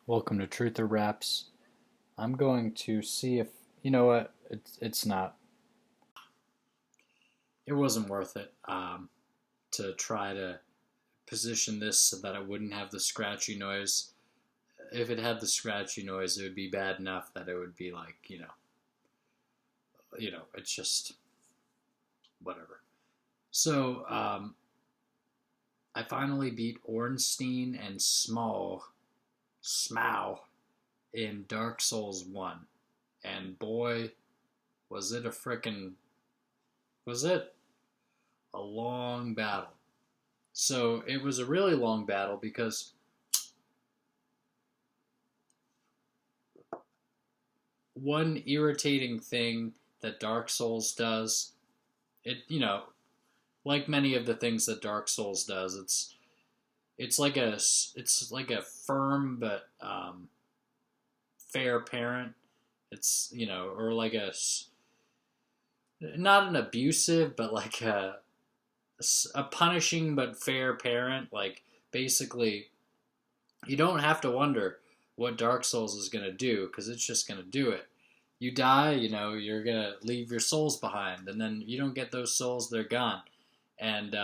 Welcome to Truth or Raps. I'm going to see if you know what it's not. It wasn't worth it to try to position this so that it wouldn't have the scratchy noise. If it had the scratchy noise, it would be bad enough that it would be like it's just whatever. So I finally beat Ornstein and Smough in Dark Souls 1. And boy, was it was it a long battle. So it was a really long battle because one irritating thing that Dark Souls does, like many of the things that Dark Souls does, it's like a firm but fair parent. It's or like a not an abusive, but like a punishing but fair parent. Like basically, you don't have to wonder what Dark Souls is gonna do because it's just gonna do it. You die, you're gonna leave your souls behind, and then you don't get those souls; they're gone. And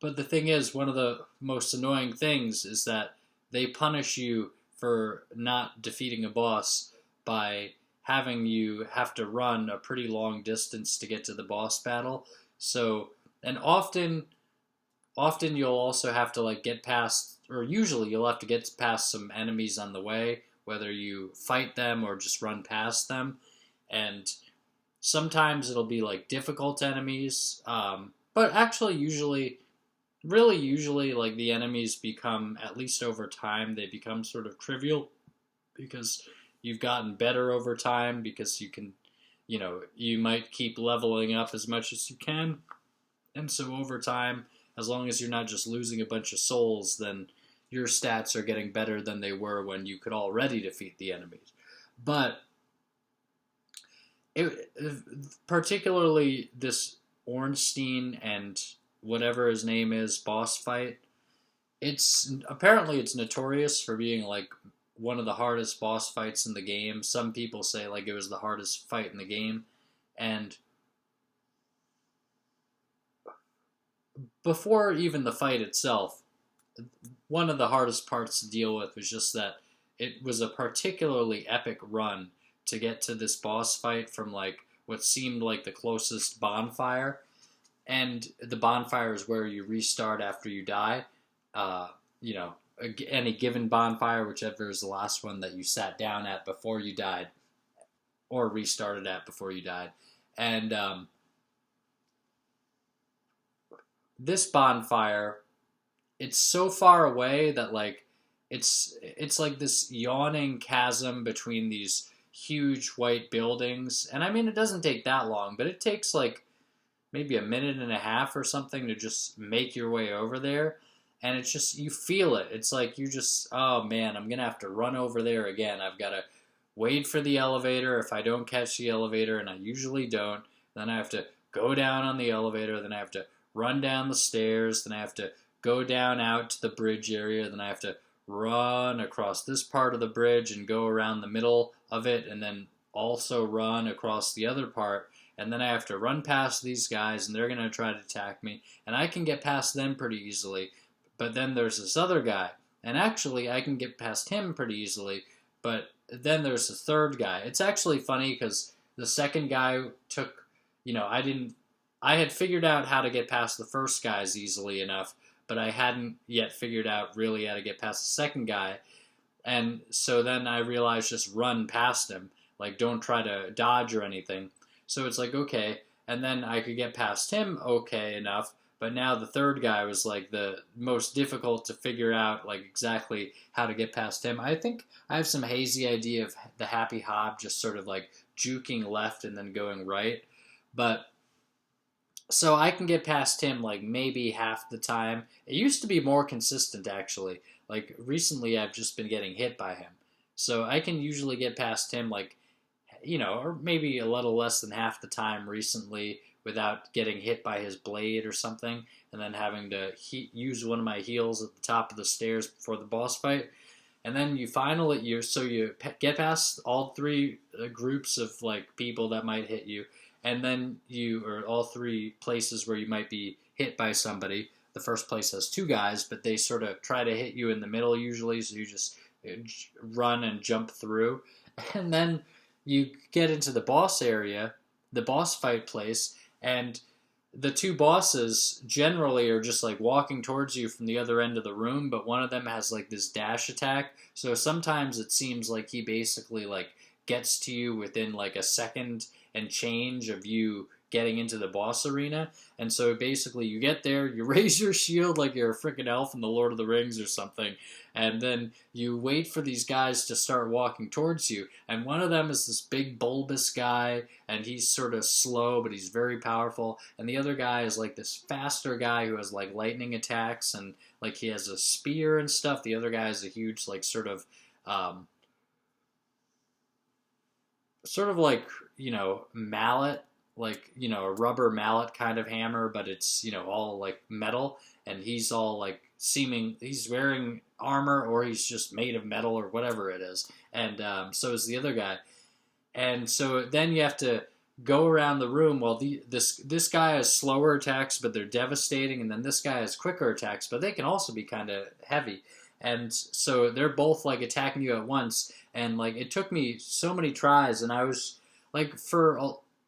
but the thing is, one of the most annoying things is that they punish you for not defeating a boss by having you have to run a pretty long distance to get to the boss battle. So, and often you'll also have to like get past, or usually you'll have to get past some enemies on the way, whether you fight them or just run past them. And sometimes it'll be like difficult enemies, but actually, usually, like the enemies become, at least over time, they become sort of trivial because you've gotten better over time because you might keep leveling up as much as you can. And so over time, as long as you're not just losing a bunch of souls, then your stats are getting better than they were when you could already defeat the enemies. But it, particularly this Ornstein and whatever his name is boss fight, it's notorious for being like one of the hardest boss fights in the game. Some people say like it was the hardest fight in the game, and before even the fight itself, one of the hardest parts to deal with was just that it was a particularly epic run to get to this boss fight from like what seemed like the closest bonfire. And the bonfire is where you restart after you die. Uh, you know, any given bonfire, whichever is the last one that you sat down at before you died, or restarted at before you died. And this bonfire, it's so far away that like it's like this yawning chasm between these huge white buildings. And I mean, it doesn't take that long, but it takes like maybe a minute and a half or something to just make your way over there. And it's just, you feel it. It's like you just, oh man, I'm going to have to run over there again. I've got to wait for the elevator. If I don't catch the elevator, and I usually don't, then I have to go down on the elevator. Then I have to run down the stairs. Then I have to go down out to the bridge area. Then I have to run across this part of the bridge and go around the middle of it. And then also run across the other part, and then I have to run past these guys, and they're going to try to attack me, and I can get past them pretty easily. But then there's this other guy, and actually I can get past him pretty easily, but then there's a third guy. It's actually funny because the second guy took, I had figured out how to get past the first guys easily enough, but I hadn't yet figured out really how to get past the second guy. And so then I realized just run past him, like don't try to dodge or anything. So it's like, okay. And then I could get past him okay enough. But now the third guy was like the most difficult to figure out, like exactly how to get past him. I think I have some hazy idea of the Happy Hob just sort of like juking left and then going right. But so I can get past him like maybe half the time. It used to be more consistent actually. Like recently I've just been getting hit by him. So I can usually get past him like or maybe a little less than half the time recently without getting hit by his blade or something, and then having to use one of my heals at the top of the stairs before the boss fight. And then you finally you get past all three groups of like people that might hit you, and then or all three places where you might be hit by somebody. The first place has two guys, but they sort of try to hit you in the middle usually, so you just run and jump through. And then you get into the boss area, the boss fight place, and the two bosses generally are just like walking towards you from the other end of the room, but one of them has like this dash attack. So sometimes it seems like he basically like gets to you within like a second and change of you getting into the boss arena. And so basically you get there, you raise your shield like you're a freaking elf in the Lord of the Rings or something, and then you wait for these guys to start walking towards you. And one of them is this big bulbous guy, and he's sort of slow, but he's very powerful. And the other guy is like this faster guy who has like lightning attacks, and like he has a spear and stuff. The other guy has a huge like sort of like, mallet, like, a rubber mallet kind of hammer, but it's, all like metal, and he's all like he's wearing armor, or he's just made of metal or whatever it is. And so is the other guy. And so then you have to go around the room. Well, this guy has slower attacks, but they're devastating, and then this guy has quicker attacks, but they can also be kind of heavy. And so they're both like attacking you at once, and like it took me so many tries, and I was like for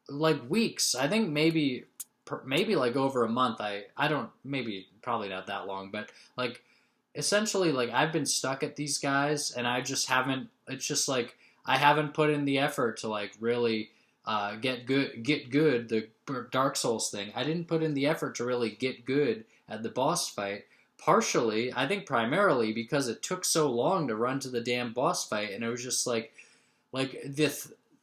like weeks. I think maybe like over a month. I don't, maybe probably not that long, but like essentially like I've been stuck at these guys, and I just haven't. It's just like I haven't put in the effort to like really get good. The Dark Souls thing. I didn't put in the effort to really get good at the boss fight. Partially, I think primarily because it took so long to run to the damn boss fight, and it was just like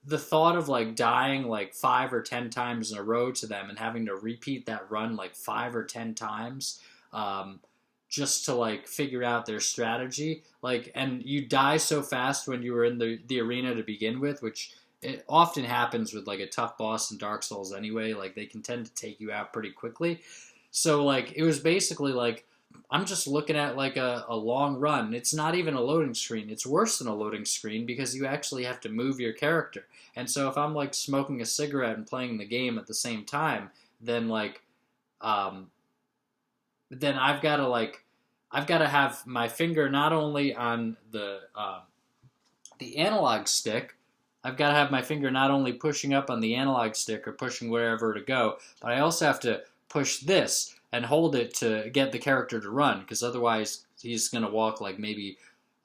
the thought of like dying like 5 or 10 times in a row to them and having to repeat that run like 5 or 10 times just to like figure out their strategy. Like, and you die so fast when you were in the arena to begin with, which it often happens with like a tough boss in Dark Souls anyway. Like they can tend to take you out pretty quickly. So like it was basically like I'm just looking at like a long run. It's not even a loading screen. It's worse than a loading screen because you actually have to move your character. And so if I'm like smoking a cigarette and playing the game at the same time, then like, then I've got to have my finger not only on the analog stick. I've got to have my finger not only pushing up on the analog stick or pushing wherever to go, but I also have to push this and hold it to get the character to run, because otherwise he's going to walk like maybe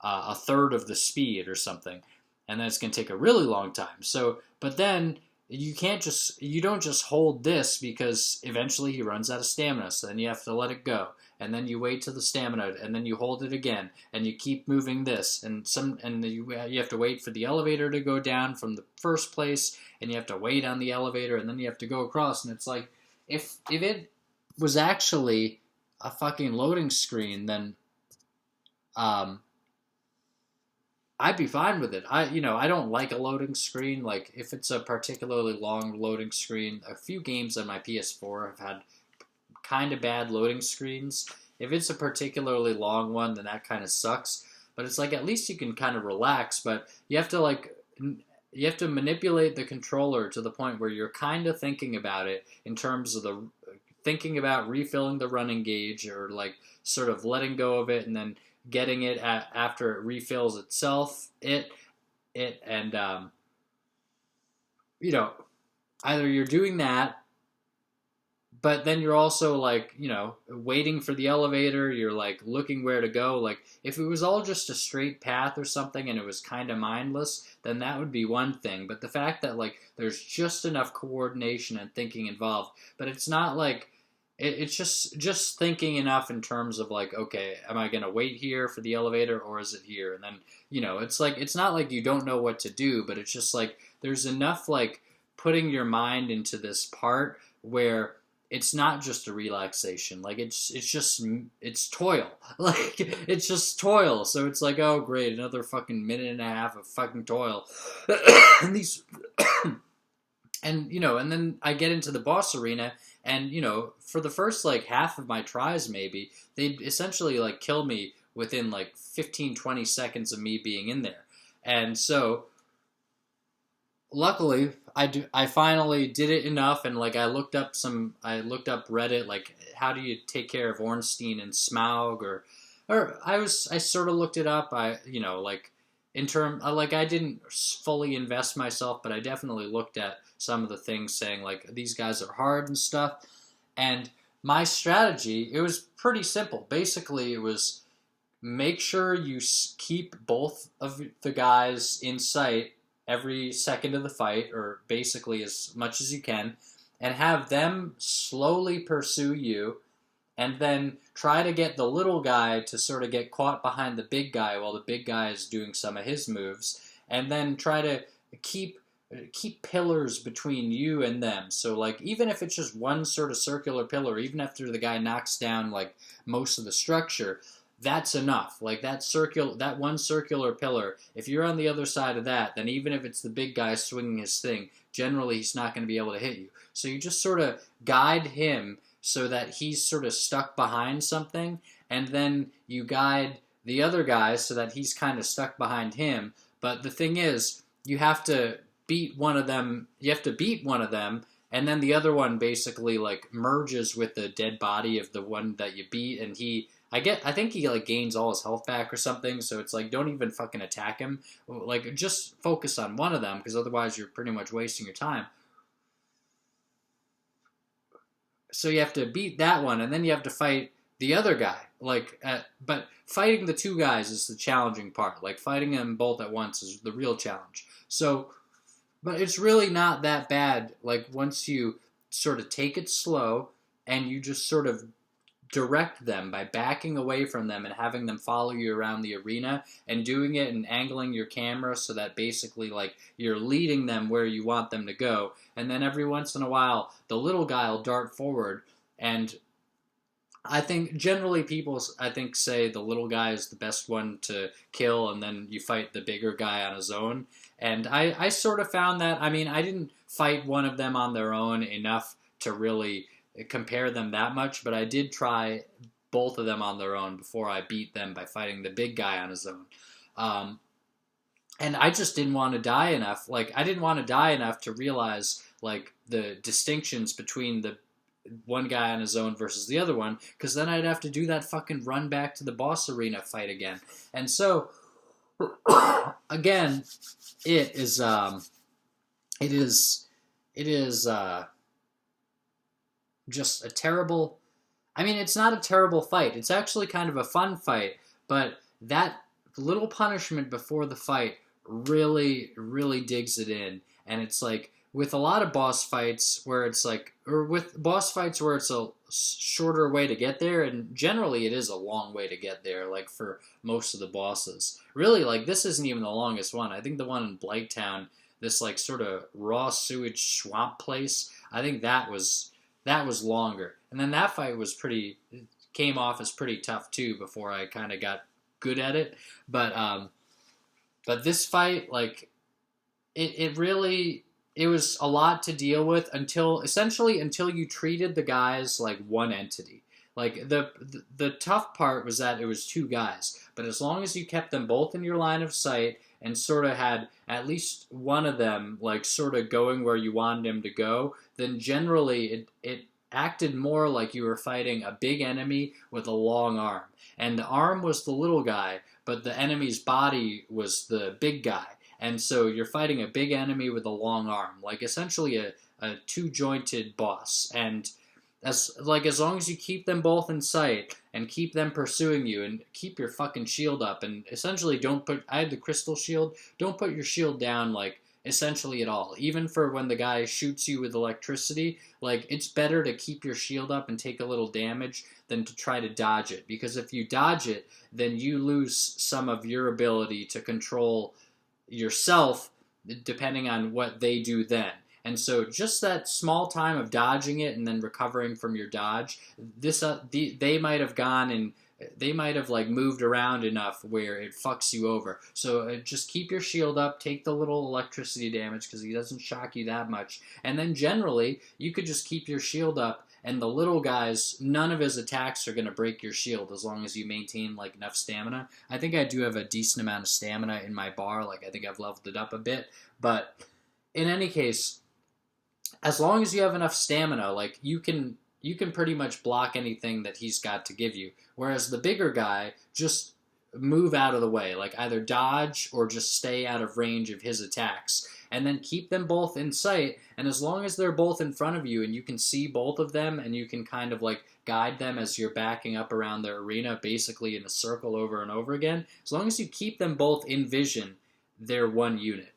a third of the speed or something, and then it's going to take a really long time. So, but then you don't just hold this, because eventually he runs out of stamina, so then you have to let it go, and then you wait till the stamina, and then you hold it again, and you keep moving this, and you have to wait for the elevator to go down from the first place, and you have to wait on the elevator, and then you have to go across, and it's like, if it was actually a fucking loading screen, then I'd be fine with it. I don't like a loading screen. Like if it's a particularly long loading screen, a few games on my PS4 have had kind of bad loading screens. If it's a particularly long one, then that kind of sucks. But it's like at least you can kind of relax, but you have to manipulate the controller to the point where you're kind of thinking about it in terms of thinking about refilling the running gauge, or like sort of letting go of it and then getting it after it refills itself. And either you're doing that, but then you're also like, waiting for the elevator, you're like looking where to go. Like if it was all just a straight path or something and it was kind of mindless, then that would be one thing. But the fact that like there's just enough coordination and thinking involved, but it's not like, it's just thinking enough in terms of like, okay, am I going to wait here for the elevator, or is it here? And then, it's like, it's not like you don't know what to do, but it's just like, there's enough like putting your mind into this part where it's not just a relaxation. Like it's toil. Like it's just toil. So it's like, oh great, another fucking minute and a half of fucking toil. and And, and then I get into the boss arena, and, for the first, like, half of my tries, maybe, they'd essentially, like, kill me within, like, 15, 20 seconds of me being in there. And so, luckily, I finally did it enough, and, like, I looked up Reddit, like, how do you take care of Ornstein and Smaug, or I sort of looked it up, like, I didn't fully invest myself, but I definitely looked at some of the things saying, like, these guys are hard and stuff. And my strategy, it was pretty simple. Basically, it was make sure you keep both of the guys in sight every second of the fight, or basically as much as you can, and have them slowly pursue you, and then try to get the little guy to sort of get caught behind the big guy while the big guy is doing some of his moves, and then try to keep pillars between you and them. So, like, even if it's just one sort of circular pillar, even after the guy knocks down, like, most of the structure, that's enough. Like, that one circular pillar, if you're on the other side of that, then even if it's the big guy swinging his thing, generally he's not going to be able to hit you. So you just sort of guide him so that he's sort of stuck behind something, and then you guide the other guy so that he's kind of stuck behind him. But the thing is, you have to beat one of them, and then the other one basically, like, merges with the dead body of the one that you beat, and I think he, like, gains all his health back or something, so it's like, don't even fucking attack him. Like, just focus on one of them, because otherwise you're pretty much wasting your time. So you have to beat that one, and then you have to fight the other guy. But fighting the two guys is the challenging part. Like, fighting them both at once is the real challenge. So, but it's really not that bad, like, once you sort of take it slow, and you just sort of direct them by backing away from them and having them follow you around the arena, and doing it and angling your camera so that basically, like, you're leading them where you want them to go. And then every once in a while, the little guy will dart forward, and I think generally people, say the little guy is the best one to kill, and then you fight the bigger guy on his own. And I sort of found that, I mean, I didn't fight one of them on their own enough to really compare them that much, but I did try both of them on their own before I beat them by fighting the big guy on his own. And I just didn't want to die enough. Like, I didn't want to die enough to realize, like, the distinctions between the one guy on his own versus the other one, because then I'd have to do that fucking run back to the boss arena fight again. And so, again, it is just a terrible... I mean, it's not a terrible fight. It's actually kind of a fun fight, but that little punishment before the fight really, really digs it in. And it's like, with a lot of boss fights where it's like, or with boss fights where it's a shorter way to get there, and generally it is a long way to get there, like, for most of the bosses. Really, like, this isn't even the longest one. I think the one in Blighttown, this, like, sort of raw sewage swamp place, I think that was longer. And then that fight came off as pretty tough too before I kind of got good at it. But this fight, like, it was a lot to deal with until you treated the guys like one entity. Like, the tough part was that it was two guys, but as long as you kept them both in your line of sight and sort of had at least one of them, like, sort of going where you wanted him to go, then generally it acted more like you were fighting a big enemy with a long arm. And the arm was the little guy, but the enemy's body was the big guy. And so you're fighting a big enemy with a long arm, like essentially a two-jointed boss. And as long as you keep them both in sight and keep them pursuing you and keep your fucking shield up, and essentially I had the crystal shield, don't put your shield down, like, essentially at all. Even for when the guy shoots you with electricity, like, it's better to keep your shield up and take a little damage than to try to dodge it. Because if you dodge it, then you lose some of your ability to control yourself depending on what they do then. And so just that small time of dodging it and then recovering from your dodge, they might have gone and they might have like moved around enough where it fucks you over. So just keep your shield up, take the little electricity damage because he doesn't shock you that much, and then generally you could just keep your shield up. And the little guys, none of his attacks are going to break your shield as long as you maintain like enough stamina. I think I do have a decent amount of stamina in my bar. Like I think I've leveled it up a bit. But in any case, as long as you have enough stamina, like you can pretty much block anything that he's got to give you. Whereas the bigger guy, just move out of the way, like either dodge or just stay out of range of his attacks. And then keep them both in sight, and as long as they're both in front of you and you can see both of them and you can kind of like guide them as you're backing up around the arena basically in a circle over and over again, as long as you keep them both in vision, they're one unit.